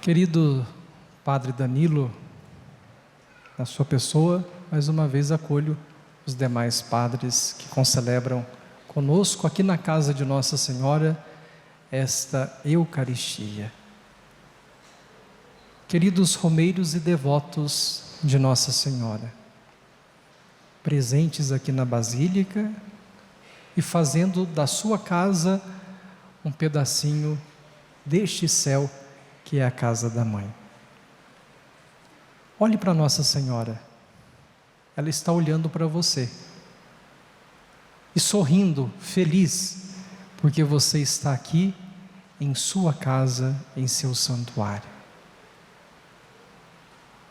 Querido Padre Danilo, na sua pessoa, mais uma vez acolho os demais padres que concelebram conosco aqui na casa de Nossa Senhora esta Eucaristia. Queridos romeiros e devotos de Nossa Senhora, presentes aqui na Basílica e fazendo da sua casa um pedacinho deste céu que é a casa da Mãe. Olhe para Nossa Senhora, ela está olhando para você e sorrindo, feliz, porque você está aqui em sua casa, em seu santuário.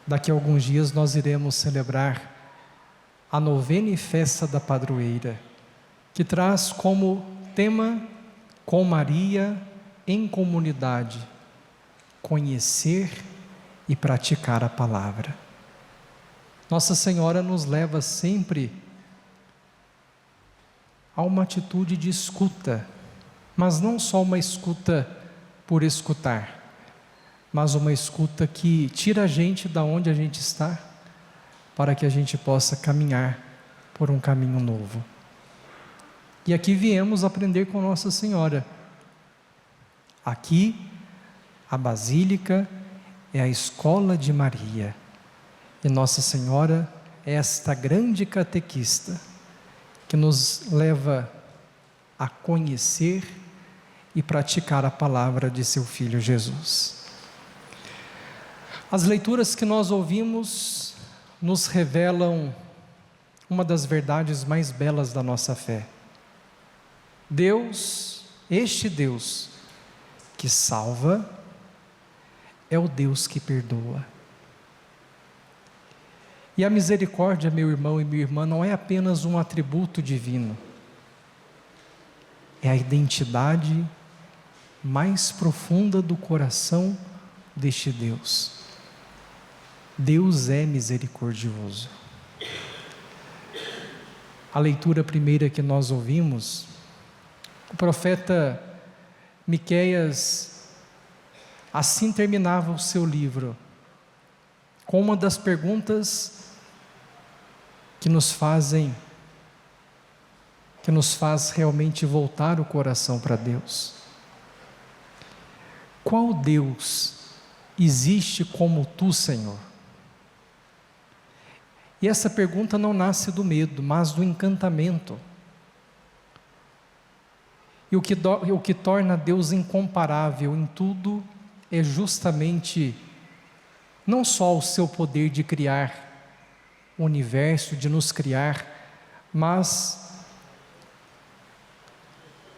Daqui a alguns dias nós iremos celebrar a novena e festa da padroeira, que traz como tema com Maria em comunidade, conhecer e praticar a palavra. Nossa Senhora nos leva sempre a uma atitude de escuta, mas não só uma escuta por escutar, mas uma escuta que tira a gente da onde a gente está, para que a gente possa caminhar por um caminho novo. E aqui viemos aprender com Nossa Senhora. Aqui, a Basílica é a escola de Maria, e Nossa Senhora é esta grande catequista, que nos leva a conhecer e praticar a palavra de seu Filho Jesus. As leituras que nós ouvimos nos revelam uma das verdades mais belas da nossa fé. Deus, este Deus que salva, é o Deus que perdoa. E a misericórdia, meu irmão e minha irmã, não é apenas um atributo divino, é a identidade mais profunda do coração deste Deus. Deus é misericordioso. A leitura primeira que nós ouvimos, o profeta Miqueias assim terminava o seu livro, com uma das perguntas que nos faz realmente voltar o coração para Deus. Qual Deus existe como tu, Senhor? E essa pergunta não nasce do medo, mas do encantamento. E o que torna Deus incomparável em tudo é justamente não só o seu poder de criar o universo, de nos criar, mas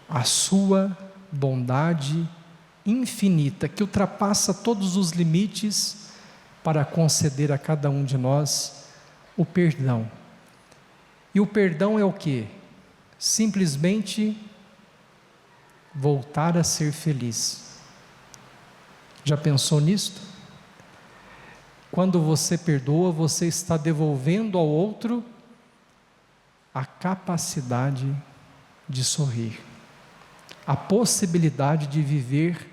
a sua bondade infinita, que ultrapassa todos os limites para conceder a cada um de nós o perdão. E o perdão é o quê? Simplesmente voltar a ser feliz. Já pensou nisto? Quando você perdoa, você está devolvendo ao outro a capacidade de sorrir, a possibilidade de viver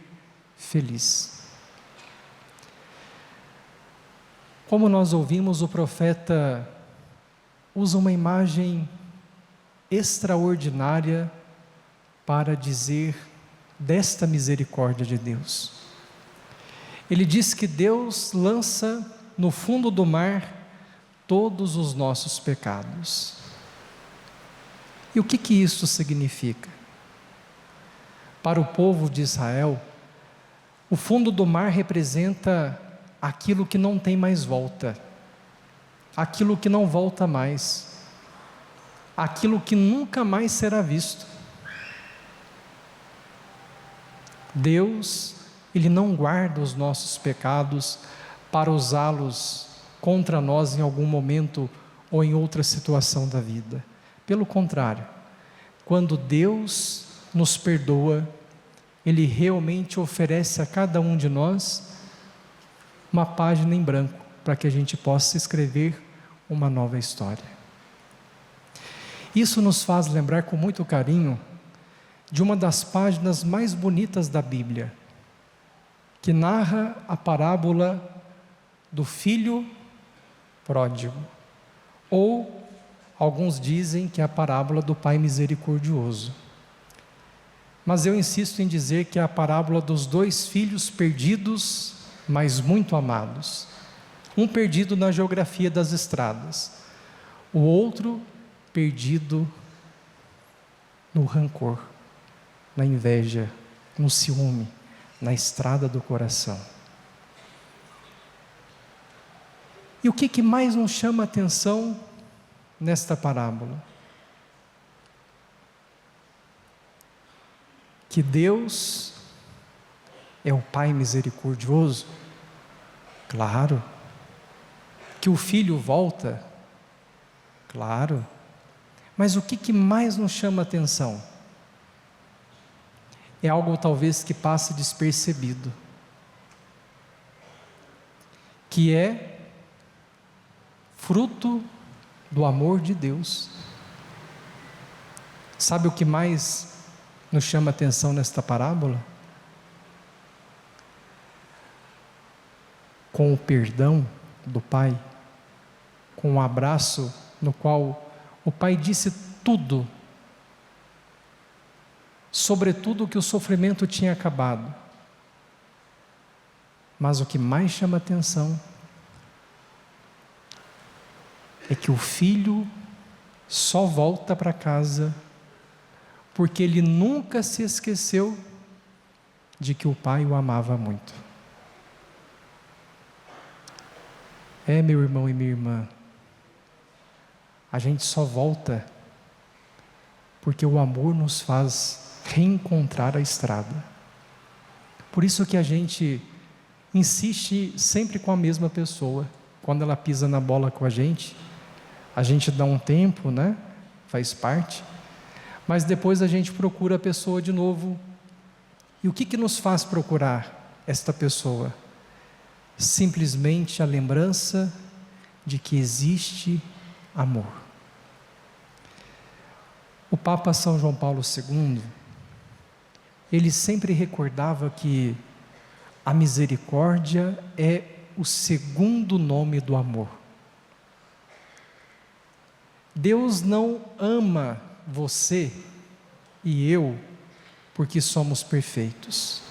feliz. Como nós ouvimos, o profeta usa uma imagem extraordinária para dizer desta misericórdia de Deus. Ele diz que Deus lança no fundo do mar todos os nossos pecados. E o que isso significa? Para o povo de Israel, o fundo do mar representa aquilo que não tem mais volta, aquilo que não volta mais, aquilo que nunca mais será visto. Deus, Ele não guarda os nossos pecados para usá-los contra nós em algum momento ou em outra situação da vida. Pelo contrário, quando Deus nos perdoa, Ele realmente oferece a cada um de nós uma página em branco, para que a gente possa escrever uma nova história. Isso nos faz lembrar com muito carinho de uma das páginas mais bonitas da Bíblia, que narra a parábola do filho pródigo, ou alguns dizem que é a parábola do pai misericordioso. Mas eu insisto em dizer que é a parábola dos dois filhos perdidos, mas muito amados. Um perdido na geografia das estradas, o outro perdido no rancor, na inveja, no ciúme, na estrada do coração. E o que mais nos chama a atenção nesta parábola? Que Deus é o Pai misericordioso? Claro. Que o Filho volta? Claro. Mas o que mais nos chama a atenção? É algo talvez que passe despercebido, que é fruto do amor de Deus. Sabe o que mais nos chama a atenção nesta parábola? Com o perdão do Pai, com o abraço no qual o Pai disse tudo, sobretudo que o sofrimento tinha acabado. Mas o que mais chama a atenção é que o filho só volta para casa porque ele nunca se esqueceu de que o pai o amava muito. Meu irmão e minha irmã, a gente só volta porque o amor nos faz reencontrar a estrada. Por isso que a gente insiste sempre com a mesma pessoa. Quando ela pisa na bola com a gente dá um tempo, né? Faz parte. Mas depois a gente procura a pessoa de novo. E o que nos faz procurar esta pessoa? Simplesmente a lembrança de que existe amor. O Papa São João Paulo II, ele sempre recordava que a misericórdia é o segundo nome do amor. Deus não ama você e eu porque somos perfeitos,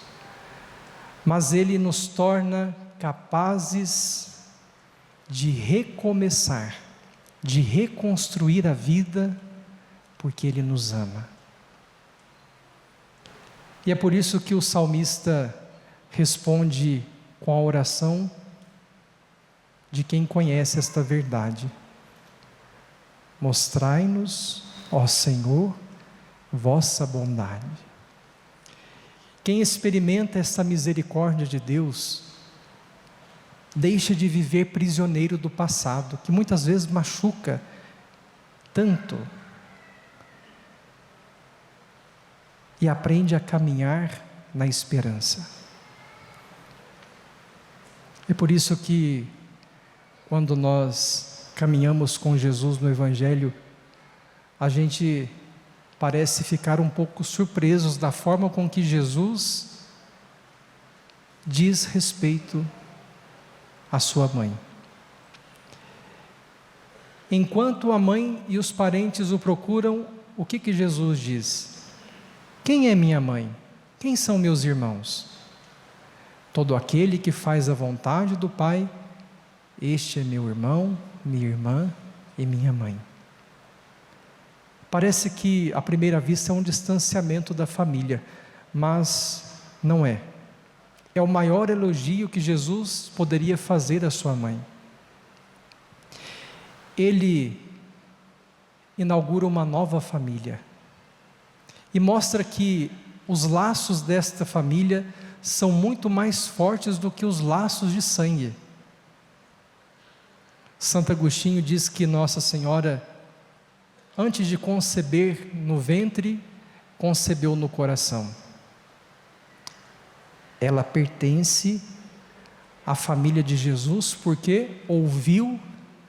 mas Ele nos torna capazes de recomeçar, de reconstruir a vida, porque Ele nos ama. E é por isso que o salmista responde com a oração de quem conhece esta verdade: mostrai-nos, ó Senhor, vossa bondade. Quem experimenta esta misericórdia de Deus deixa de viver prisioneiro do passado, que muitas vezes machuca tanto, e aprende a caminhar na esperança. É por isso que, quando nós caminhamos com Jesus no Evangelho, a gente parece ficar um pouco surpresos da forma com que Jesus diz respeito à sua mãe. Enquanto a mãe e os parentes o procuram, o que Jesus diz? Quem é minha mãe? Quem são meus irmãos? Todo aquele que faz a vontade do Pai, este é meu irmão, minha irmã e minha mãe. Parece que à primeira vista é um distanciamento da família, mas não é. É o maior elogio que Jesus poderia fazer à sua mãe. Ele inaugura uma nova família e mostra que os laços desta família são muito mais fortes do que os laços de sangue. Santo Agostinho diz que Nossa Senhora, antes de conceber no ventre, concebeu no coração. Ela pertence à família de Jesus porque ouviu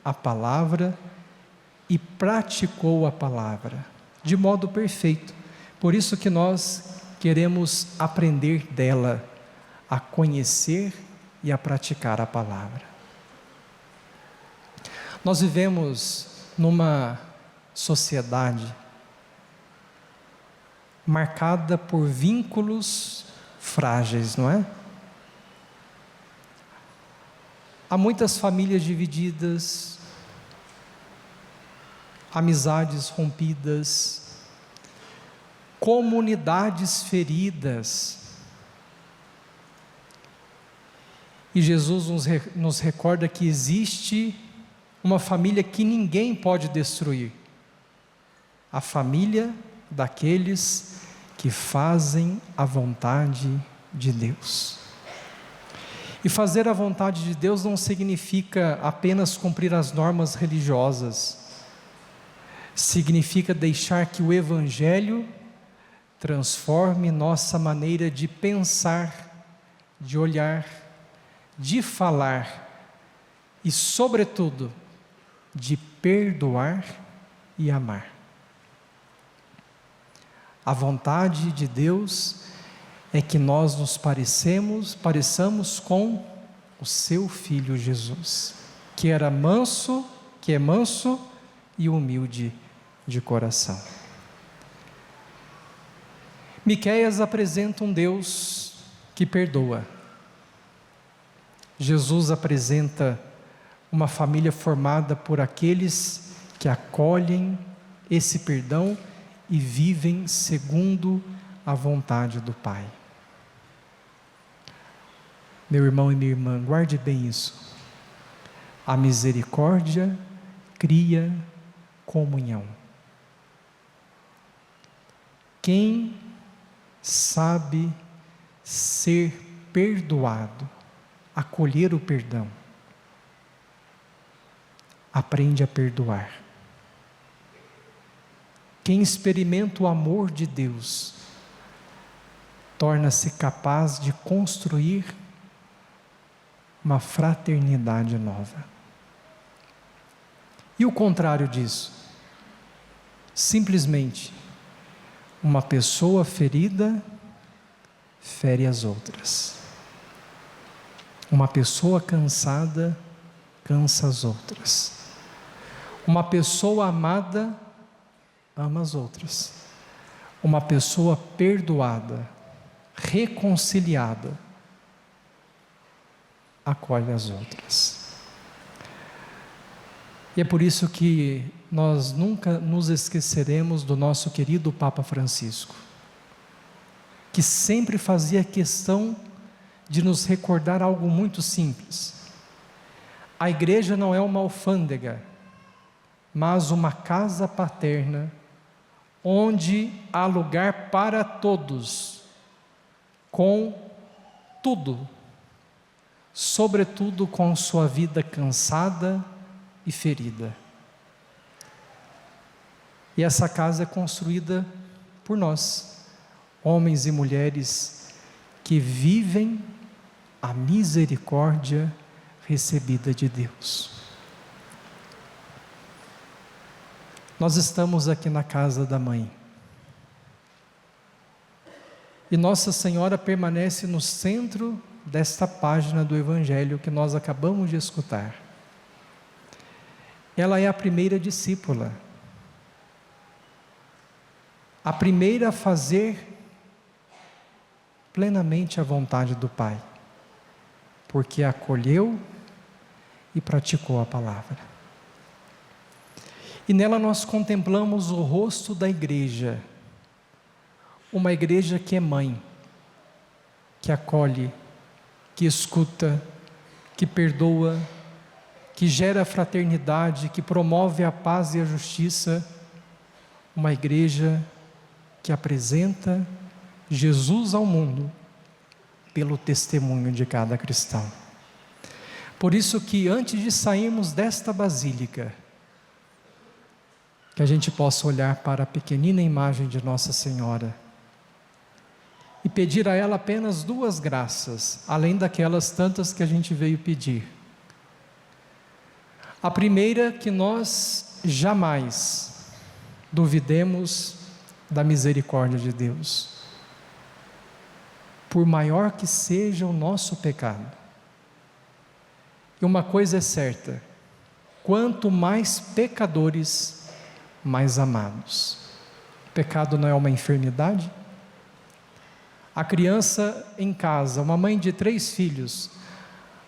a palavra e praticou a palavra de modo perfeito. Por isso que nós queremos aprender dela, a conhecer e a praticar a palavra. Nós vivemos numa sociedade marcada por vínculos frágeis, não é? Há muitas famílias divididas, amizades rompidas, comunidades feridas. E Jesus nos recorda que existe uma família que ninguém pode destruir: a família daqueles que fazem a vontade de Deus. E fazer a vontade de Deus não significa apenas cumprir as normas religiosas, significa deixar que o Evangelho transforme nossa maneira de pensar, de olhar, de falar e, sobretudo, de perdoar e amar. A vontade de Deus é que nós nos pareçamos com o seu Filho Jesus, que é manso e humilde de coração. Miqueias apresenta um Deus que perdoa. Jesus apresenta uma família formada por aqueles que acolhem esse perdão e vivem segundo a vontade do Pai. Meu irmão e minha irmã, guarde bem isso. A misericórdia cria comunhão. Quem sabe ser perdoado, acolher o perdão, aprende a perdoar. Quem experimenta o amor de Deus, torna-se capaz de construir uma fraternidade nova. E o contrário disso? Simplesmente, uma pessoa ferida fere as outras. Uma pessoa cansada cansa as outras. Uma pessoa amada ama as outras. Uma pessoa perdoada, reconciliada, acolhe as outras. E é por isso que nós nunca nos esqueceremos do nosso querido Papa Francisco, que sempre fazia questão de nos recordar algo muito simples. A igreja não é uma alfândega, mas uma casa paterna, onde há lugar para todos, com tudo, sobretudo com sua vida cansada e ferida. E essa casa é construída por nós, homens e mulheres que vivem a misericórdia recebida de Deus. Nós estamos aqui na casa da mãe. E Nossa Senhora permanece no centro desta página do Evangelho que nós acabamos de escutar. Ela é a primeira discípula, a primeira a fazer plenamente a vontade do Pai, porque acolheu e praticou a palavra. E nela nós contemplamos o rosto da igreja, uma igreja que é mãe, que acolhe, que escuta, que perdoa, que gera fraternidade, que promove a paz e a justiça, uma igreja que apresenta Jesus ao mundo pelo testemunho de cada cristão. Por isso que antes de sairmos desta basílica, que a gente possa olhar para a pequenina imagem de Nossa Senhora e pedir a ela apenas 2 graças, além daquelas tantas que a gente veio pedir. A primeira, que nós jamais duvidemos da misericórdia de Deus. por maior que seja o nosso pecado. E uma coisa é certa: quanto mais pecadores, mais amados. Pecado não é uma enfermidade? A criança em casa, uma mãe de 3 filhos,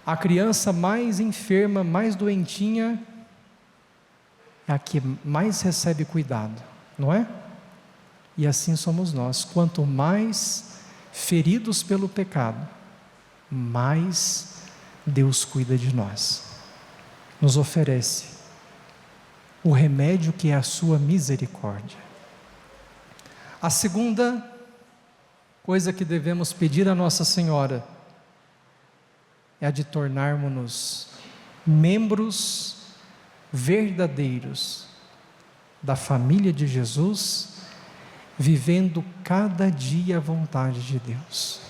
a criança mais enferma, mais doentinha, é a que mais recebe cuidado, não é? E assim somos nós. Quanto mais feridos pelo pecado, mais Deus cuida de nós. Nos oferece o remédio que é a sua misericórdia. A segunda coisa que devemos pedir a Nossa Senhora é a de tornarmos-nos membros verdadeiros da família de Jesus, vivendo cada dia a vontade de Deus.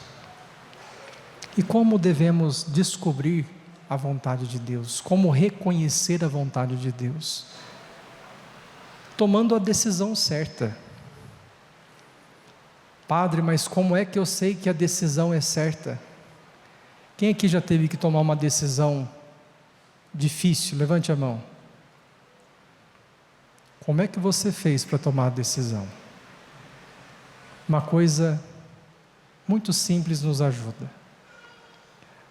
E como devemos descobrir a vontade de Deus? Como reconhecer a vontade de Deus? Tomando a decisão certa. Padre, mas como é que eu sei que a decisão é certa? Quem aqui já teve que tomar uma decisão difícil? Levante a mão. Como é que você fez para tomar a decisão? Uma coisa muito simples nos ajuda.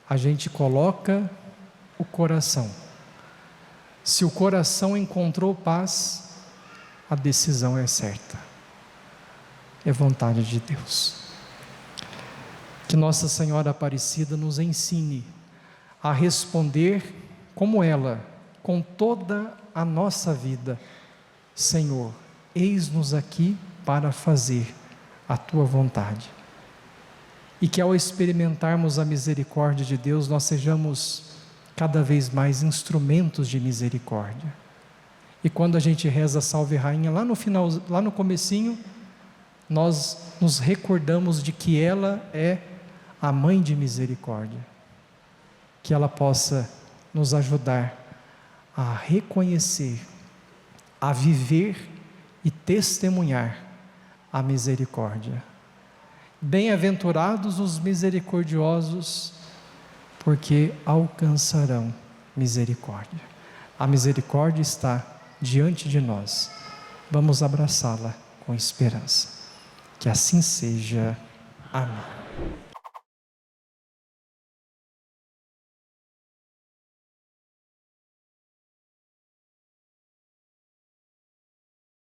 A gente coloca o coração. Se o coração encontrou paz, a decisão é certa. É vontade de Deus. Que Nossa Senhora Aparecida nos ensine a responder como ela, com toda a nossa vida: Senhor, eis-nos aqui para fazer a Tua vontade. E que ao experimentarmos a misericórdia de Deus, nós sejamos cada vez mais instrumentos de misericórdia. E quando a gente reza Salve Rainha, lá no final, lá no comecinho, nós nos recordamos de que ela é a Mãe de Misericórdia. Que ela possa nos ajudar a reconhecer, a viver e testemunhar a misericórdia. Bem-aventurados os misericordiosos, porque alcançarão misericórdia. A misericórdia está diante de nós. Vamos abraçá-la com esperança. Que assim seja. Amém.